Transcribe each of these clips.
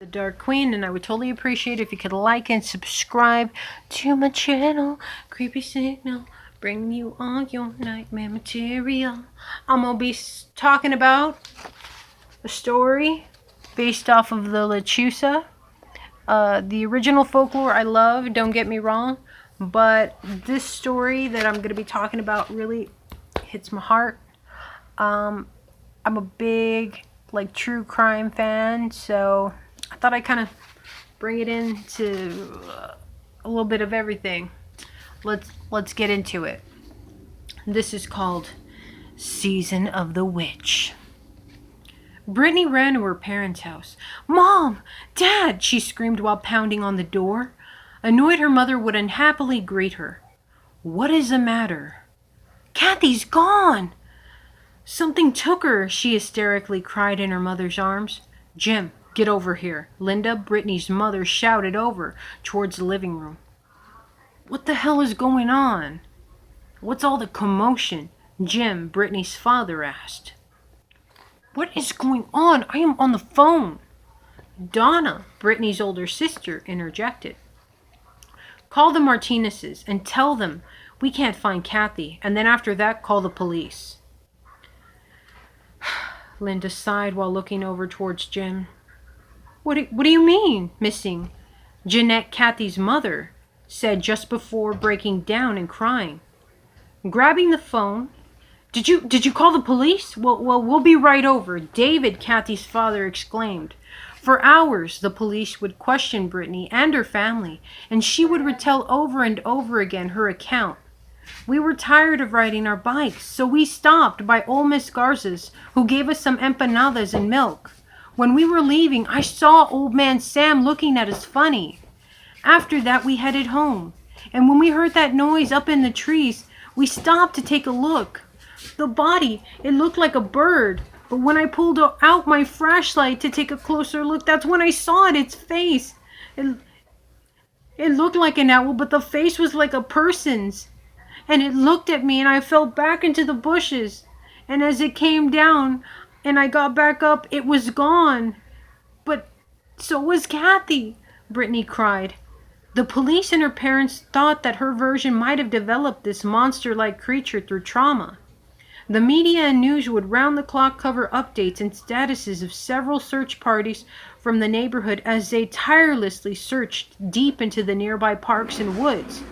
The Dark Queen, and I would totally appreciate if you could like and subscribe to my channel. Creepy Signal, bring you all your nightmare material. I'm gonna be talking about a story based off of the Lechuza. The original folklore I love, don't get me wrong, but this story that I'm gonna be talking about really hits my heart. I'm a big true crime fan, so I thought I'd kind of bring it into a little bit of everything. Let's get into it. This is called Season of the Witch. Brittany ran to her parents' house. "Mom! Dad!" she screamed while pounding on the door. Annoyed, her mother would unhappily greet her. "What is the matter?" "Kathy's gone!" "Something took her," she hysterically cried in her mother's arms. "Jim, get over here," Linda, Brittany's mother, shouted over towards the living room. "What the hell is going on? What's all the commotion?" Jim, Brittany's father, asked. "What is going on? I am on the phone." Donna, Brittany's older sister, interjected. "Call the Martinezes and tell them we can't find Kathy, and then after that call the police." Linda sighed while looking over towards Jim. What do you mean, missing?" Jeanette, Kathy's mother, said just before breaking down and crying. Grabbing the phone, Did you call the police? Well, we'll be right over," David, Kathy's father, exclaimed. For hours, the police would question Brittany and her family, and she would retell over and over again her account. "We were tired of riding our bikes, so we stopped by old Miss Garza's, who gave us some empanadas and milk. When we were leaving, I saw old man Sam looking at us funny. After that, we headed home, and when we heard that noise up in the trees, we stopped to take a look. The body, it looked like a bird, but when I pulled out my flashlight to take a closer look, that's when I saw its face. It looked like an owl, but the face was like a person's. And it looked at me, and I fell back into the bushes. And as it came down, and I got back up, it was gone. But so was Kathy," Brittany cried. The police and her parents thought that her version might have developed this monster-like creature through trauma. The media and news would round-the-clock cover updates and statuses of several search parties from the neighborhood as they tirelessly searched deep into the nearby parks and woods.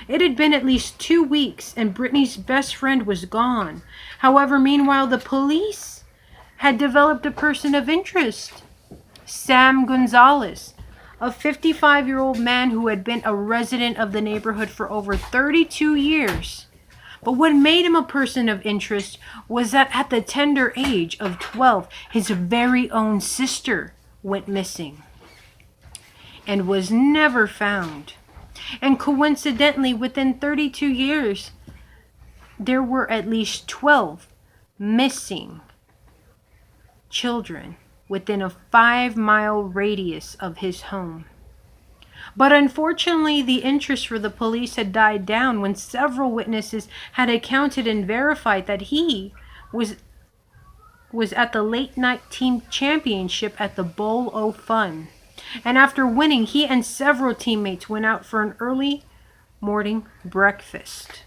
It had been at least 2 weeks, and Brittany's best friend was gone. However, meanwhile, the police had developed a person of interest. Sam Gonzalez, a 55-year-old man who had been a resident of the neighborhood for over 32 years. But what made him a person of interest was that at the tender age of 12, his very own sister went missing and was never found. And coincidentally, within 32 years, there were at least 12 missing children within a 5-mile radius of his home. But unfortunately, the interest for the police had died down when several witnesses had accounted and verified that he was at the late-night team championship at the Bowl O' Fun. And after winning, he and several teammates went out for an early morning breakfast.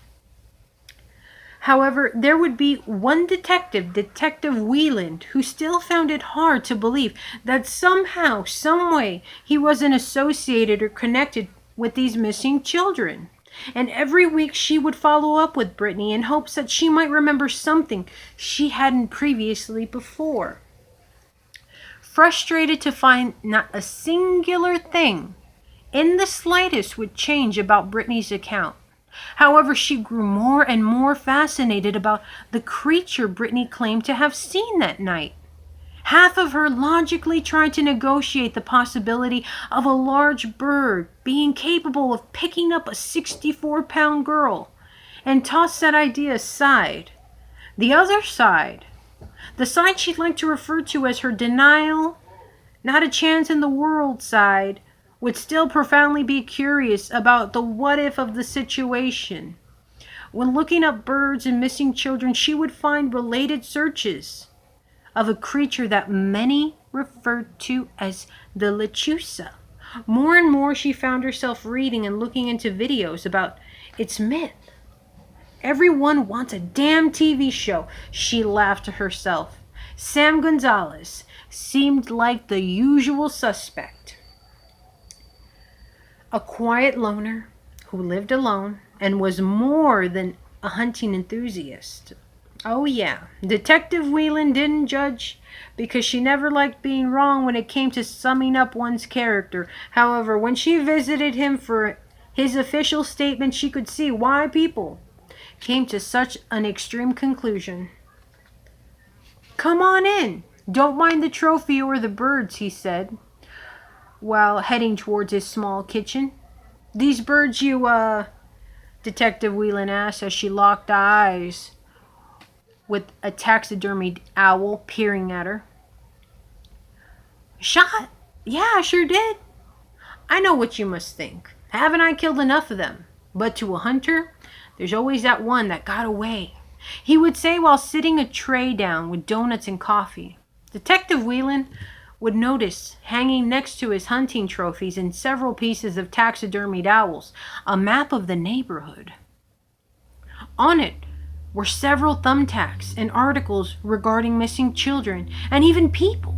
However, there would be one detective, Detective Weiland, who still found it hard to believe that somehow, someway, he wasn't associated or connected with these missing children. And every week she would follow up with Brittany in hopes that she might remember something she hadn't previously before. Frustrated to find not a singular thing in the slightest would change about Brittany's account. However, she grew more and more fascinated about the creature Brittany claimed to have seen that night. Half of her logically tried to negotiate the possibility of a large bird being capable of picking up a 64-pound girl, and tossed that idea aside. The other side, the side she'd like to refer to as her denial, not a chance in the world side, would still profoundly be curious about the what-if of the situation. When looking up birds and missing children, she would find related searches of a creature that many referred to as the Lechuza. More and more she found herself reading and looking into videos about its myth. Everyone wants a damn TV show, she laughed to herself. Sam Gonzalez seemed like the usual suspect. A quiet loner who lived alone and was more than a hunting enthusiast. Oh yeah, Detective Weiland didn't judge because she never liked being wrong when it came to summing up one's character. However, when she visited him for his official statement, she could see why people came to such an extreme conclusion. Come on in. Don't mind the trophy or the birds, he said, while heading towards his small kitchen. These birds Detective Whelan asked as she locked eyes with a taxidermied owl peering at her. Shot? Yeah, I sure did. I know what you must think. Haven't I killed enough of them? But to a hunter, there's always that one that got away, he would say while sitting a tray down with donuts and coffee. Detective Whelan would notice, hanging next to his hunting trophies and several pieces of taxidermied owls, a map of the neighborhood. On it were several thumbtacks and articles regarding missing children and even people.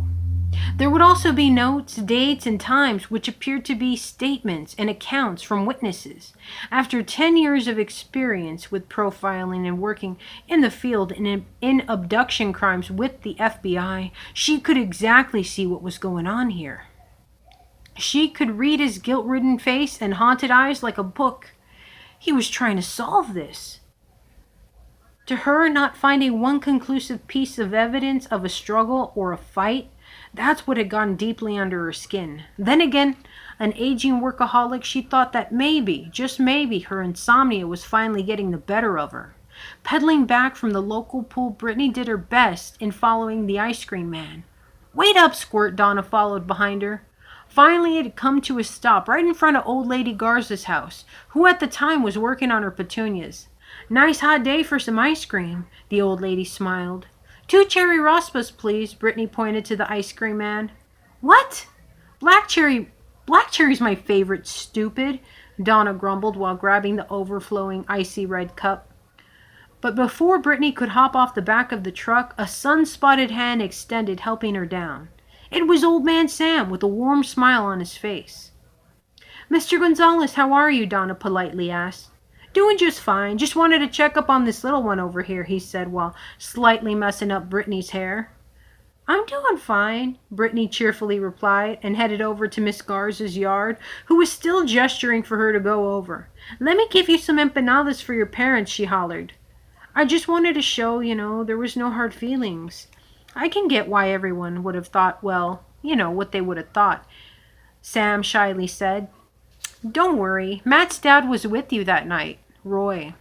There would also be notes, dates, and times which appeared to be statements and accounts from witnesses. After 10 years of experience with profiling and working in the field in abduction crimes with the FBI, she could exactly see what was going on here. She could read his guilt-ridden face and haunted eyes like a book. He was trying to solve this. To her, not finding one conclusive piece of evidence of a struggle or a fight, that's what had gone deeply under her skin. Then again, an aging workaholic, she thought that maybe, just maybe, her insomnia was finally getting the better of her. Pedaling back from the local pool, Brittany did her best in following the ice cream man. Wait up, Squirt, Donna followed behind her. Finally, it had come to a stop right in front of old lady Garza's house, who at the time was working on her petunias. Nice hot day for some ice cream, the old lady smiled. 2 cherry raspas, please, Brittany pointed to the ice cream man. What? Black cherry's my favorite, stupid, Donna grumbled while grabbing the overflowing icy red cup. But before Brittany could hop off the back of the truck, a sun-spotted hand extended, helping her down. It was Old Man Sam with a warm smile on his face. Mr. Gonzalez, how are you? Donna politely asked. Doing just fine. Just wanted to check up on this little one over here, he said while slightly messing up Brittany's hair. I'm doing fine, Brittany cheerfully replied and headed over to Miss Garza's yard, who was still gesturing for her to go over. Let me give you some empanadas for your parents, she hollered. I just wanted to show, there was no hard feelings. I can get why everyone would have thought, well, what they would have thought, Sam shyly said. Don't worry, Matt's dad was with you that night. Roy.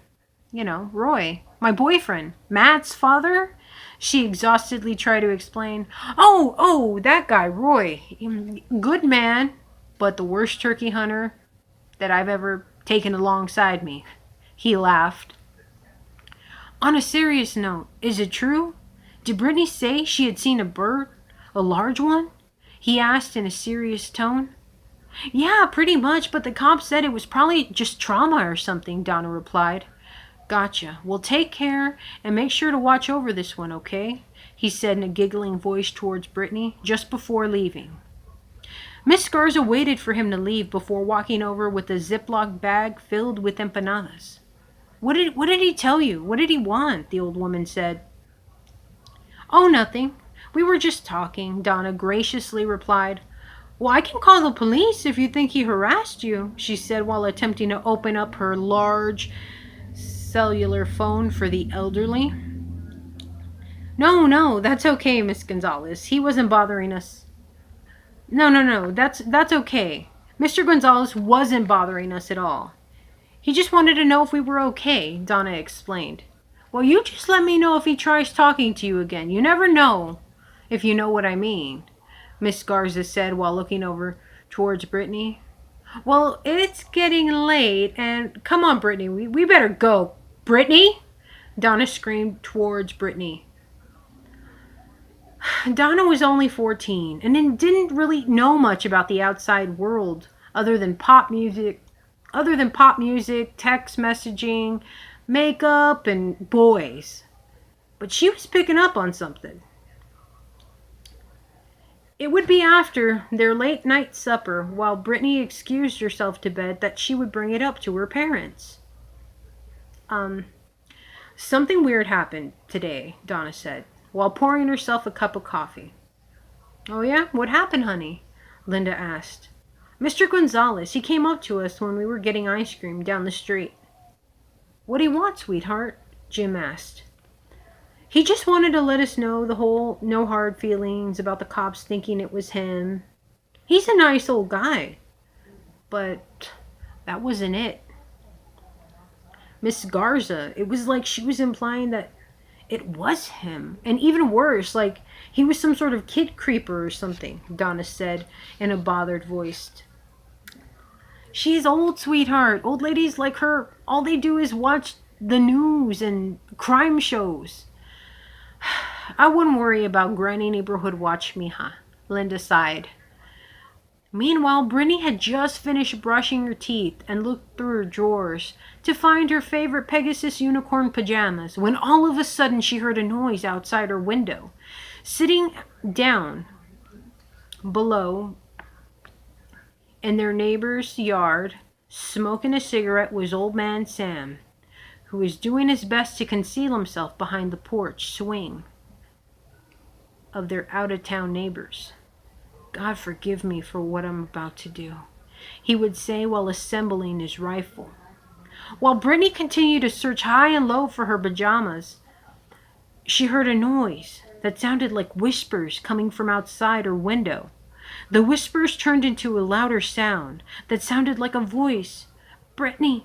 Roy. My boyfriend. Matt's father? She exhaustedly tried to explain. Oh, that guy, Roy. Good man, but the worst turkey hunter that I've ever taken alongside me. He laughed. On a serious note, is it true? Did Brittany say she had seen a bird? A large one? He asked in a serious tone. Yeah, pretty much, but the cops said it was probably just trauma or something, Donna replied. Gotcha. Well, take care and make sure to watch over this one, okay? He said in a giggling voice towards Brittany just before leaving. Miss Garza waited for him to leave before walking over with a Ziploc bag filled with empanadas. What did he tell you? What did he want? The old woman said. Oh, nothing. We were just talking, Donna graciously replied. Well, I can call the police if you think he harassed you, she said while attempting to open up her large cellular phone for the elderly. No, that's okay, Miss Gonzalez. He wasn't bothering us. No, that's okay. Mr. Gonzalez wasn't bothering us at all. He just wanted to know if we were okay, Donna explained. Well, you just let me know if he tries talking to you again. You never know, if you know what I mean, Miss Garza said while looking over towards Brittany. Well, it's getting late, and come on, Brittany, we better go. Brittany? Donna screamed towards Brittany. Donna was only 14 and then didn't really know much about the outside world other than pop music, text messaging, makeup, and boys. But she was picking up on something. It would be after their late night supper, while Brittany excused herself to bed, that she would bring it up to her parents. Um, Something weird happened today, Donna said, while pouring herself a cup of coffee. Oh yeah? What happened, honey? Linda asked. Mr. Gonzalez, he came up to us when we were getting ice cream down the street. What do you want, sweetheart? Jim asked. He just wanted to let us know the whole no hard feelings about the cops thinking it was him. He's a nice old guy. But that wasn't it. Miss Garza, it was like she was implying that it was him. And even worse, like he was some sort of kid creeper or something, Donna said in a bothered voice. She's old, sweetheart. Old ladies like her, all they do is watch the news and crime shows. I wouldn't worry about Granny Neighborhood Watch Me, huh? Linda sighed. Meanwhile, Brittany had just finished brushing her teeth and looked through her drawers to find her favorite Pegasus unicorn pajamas when all of a sudden she heard a noise outside her window. Sitting down below in their neighbor's yard, smoking a cigarette, was old man Sam, who was doing his best to conceal himself behind the porch swing of their out-of-town neighbors. God forgive me for what I'm about to do, he would say while assembling his rifle. While Brittany continued to search high and low for her pajamas, she heard a noise that sounded like whispers coming from outside her window. The whispers turned into a louder sound that sounded like a voice. Brittany,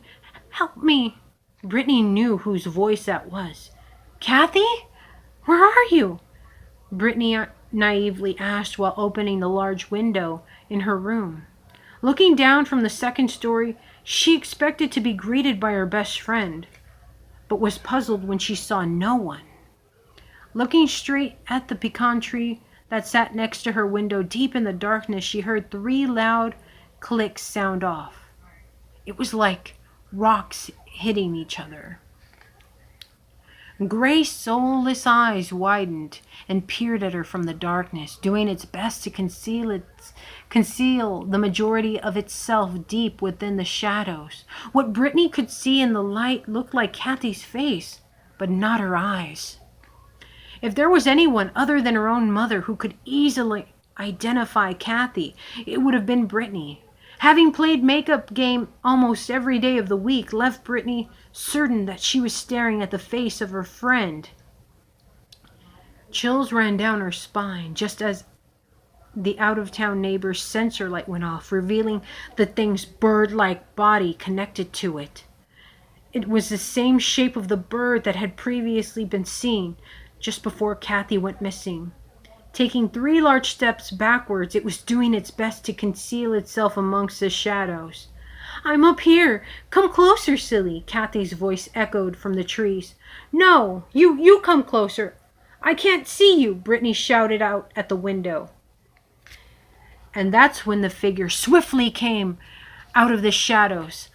help me. Brittany knew whose voice that was. Kathy? Where are you? Brittany naively asked while opening the large window in her room. Looking down from the second story, she expected to be greeted by her best friend, but was puzzled when she saw no one. Looking straight at the pecan tree that sat next to her window, deep in the darkness, she heard 3 loud clicks sound off. It was like rocks hitting each other. Gray, soulless eyes widened and peered at her from the darkness, doing its best to conceal the majority of itself deep within the shadows. What Brittany could see in the light looked like Kathy's face, but not her eyes. If there was anyone other than her own mother who could easily identify Kathy, it would have been Brittany. Having played makeup game almost every day of the week left Brittany certain that she was staring at the face of her friend. Chills ran down her spine just as the out-of-town neighbor's sensor light went off, revealing the thing's bird-like body connected to it. It was the same shape of the bird that had previously been seen just before Kathy went missing. Taking 3 large steps backwards, it was doing its best to conceal itself amongst the shadows. I'm up here. Come closer, silly, Kathy's voice echoed from the trees. No, you come closer. I can't see you, Brittany shouted out at the window. And that's when the figure swiftly came out of the shadows.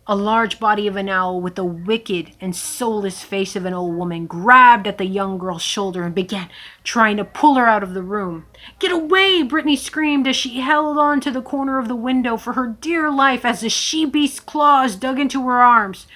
A large body of an owl with the wicked and soulless face of an old woman grabbed at the young girl's shoulder and began trying to pull her out of the room. Get away, Brittany screamed as she held on to the corner of the window for her dear life as the she-beast's claws dug into her arms.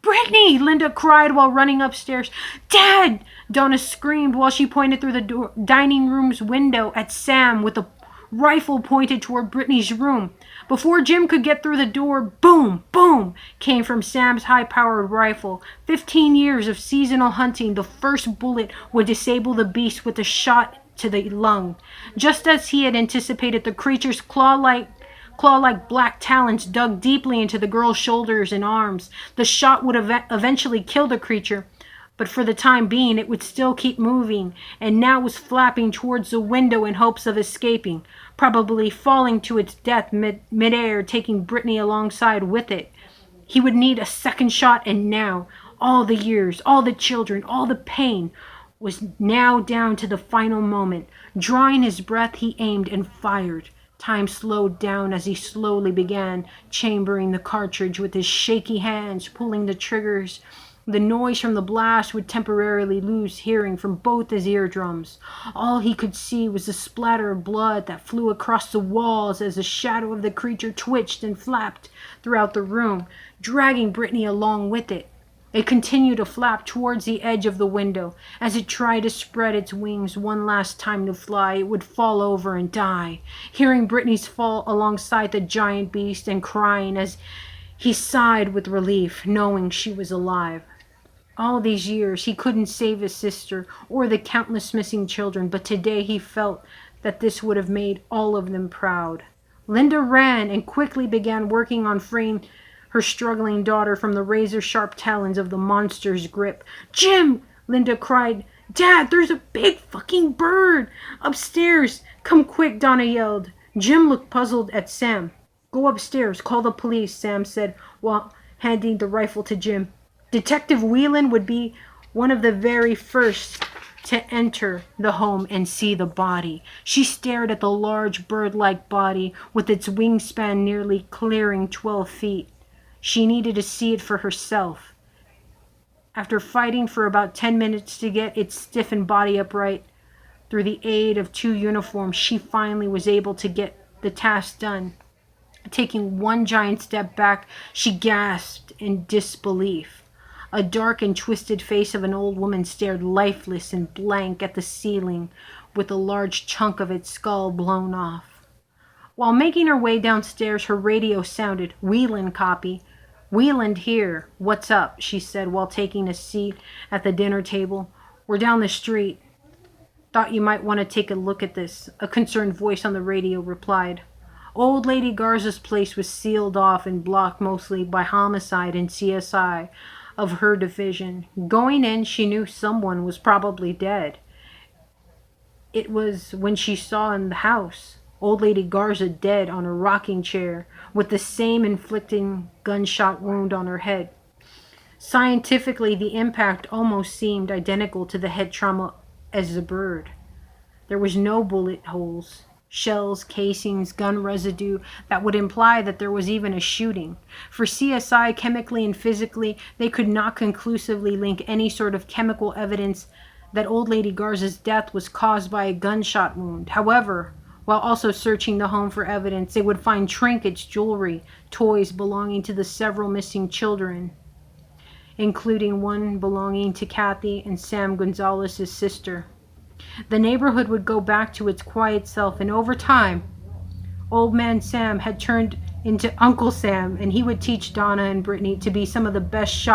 Brittany, Linda cried while running upstairs. Dad, Donna screamed while she pointed through the dining room's window at Sam with a rifle pointed toward Brittany's room. Before Jim could get through the door, boom, boom, came from Sam's high-powered rifle. 15 years of seasonal hunting, the first bullet would disable the beast with a shot to the lung. Just as he had anticipated, the creature's claw-like black talons dug deeply into the girl's shoulders and arms. The shot would eventually kill the creature, but for the time being, it would still keep moving, and now was flapping towards the window in hopes of escaping, probably falling to its death midair, taking Brittany alongside with it. He would need a second shot, and now, all the years, all the children, all the pain, was now down to the final moment. Drawing his breath, he aimed and fired. Time slowed down as he slowly began chambering the cartridge with his shaky hands, pulling the triggers. The noise from the blast would temporarily lose hearing from both his eardrums. All he could see was the splatter of blood that flew across the walls as the shadow of the creature twitched and flapped throughout the room, dragging Brittany along with it. It continued to flap towards the edge of the window. As it tried to spread its wings one last time to fly, it would fall over and die. Hearing Brittany's fall alongside the giant beast and crying as he sighed with relief, knowing she was alive. All these years, he couldn't save his sister or the countless missing children, but today he felt that this would have made all of them proud. Linda ran and quickly began working on freeing her struggling daughter from the razor-sharp talons of the monster's grip. "Jim!" Linda cried. "Dad, there's a big fucking bird upstairs! Come quick!" Donna yelled. Jim looked puzzled at Sam. "Go upstairs, call the police," Sam said while handing the rifle to Jim. Detective Weiland would be one of the very first to enter the home and see the body. She stared at the large bird-like body with its wingspan nearly clearing 12 feet. She needed to see it for herself. After fighting for about 10 minutes to get its stiffened body upright, through the aid of 2 uniforms, she finally was able to get the task done. Taking one giant step back, she gasped in disbelief. A dark and twisted face of an old woman stared lifeless and blank at the ceiling, with a large chunk of its skull blown off. While making her way downstairs, her radio sounded. "Weiland copy." "Weiland here. What's up?" she said while taking a seat at the dinner table. "We're down the street. Thought you might want to take a look at this," a concerned voice on the radio replied. Old Lady Garza's place was sealed off and blocked mostly by homicide and CSI of her division. Going in, she knew someone was probably dead. It was when she saw in the house Old Lady Garza dead on a rocking chair with the same inflicting gunshot wound on her head. Scientifically, the impact almost seemed identical to the head trauma as the bird. There was no bullet holes, shells, casings, gun residue that would imply that there was even a shooting. For CSI, chemically and physically, they could not conclusively link any sort of chemical evidence that Old Lady Garza's death was caused by a gunshot wound. However, while also searching the home for evidence, they would find trinkets, jewelry, toys belonging to the several missing children, including one belonging to Kathy and Sam Gonzalez's sister. The neighborhood would go back to its quiet self, and over time, Old Man Sam had turned into Uncle Sam, and he would teach Donna and Brittany to be some of the best shots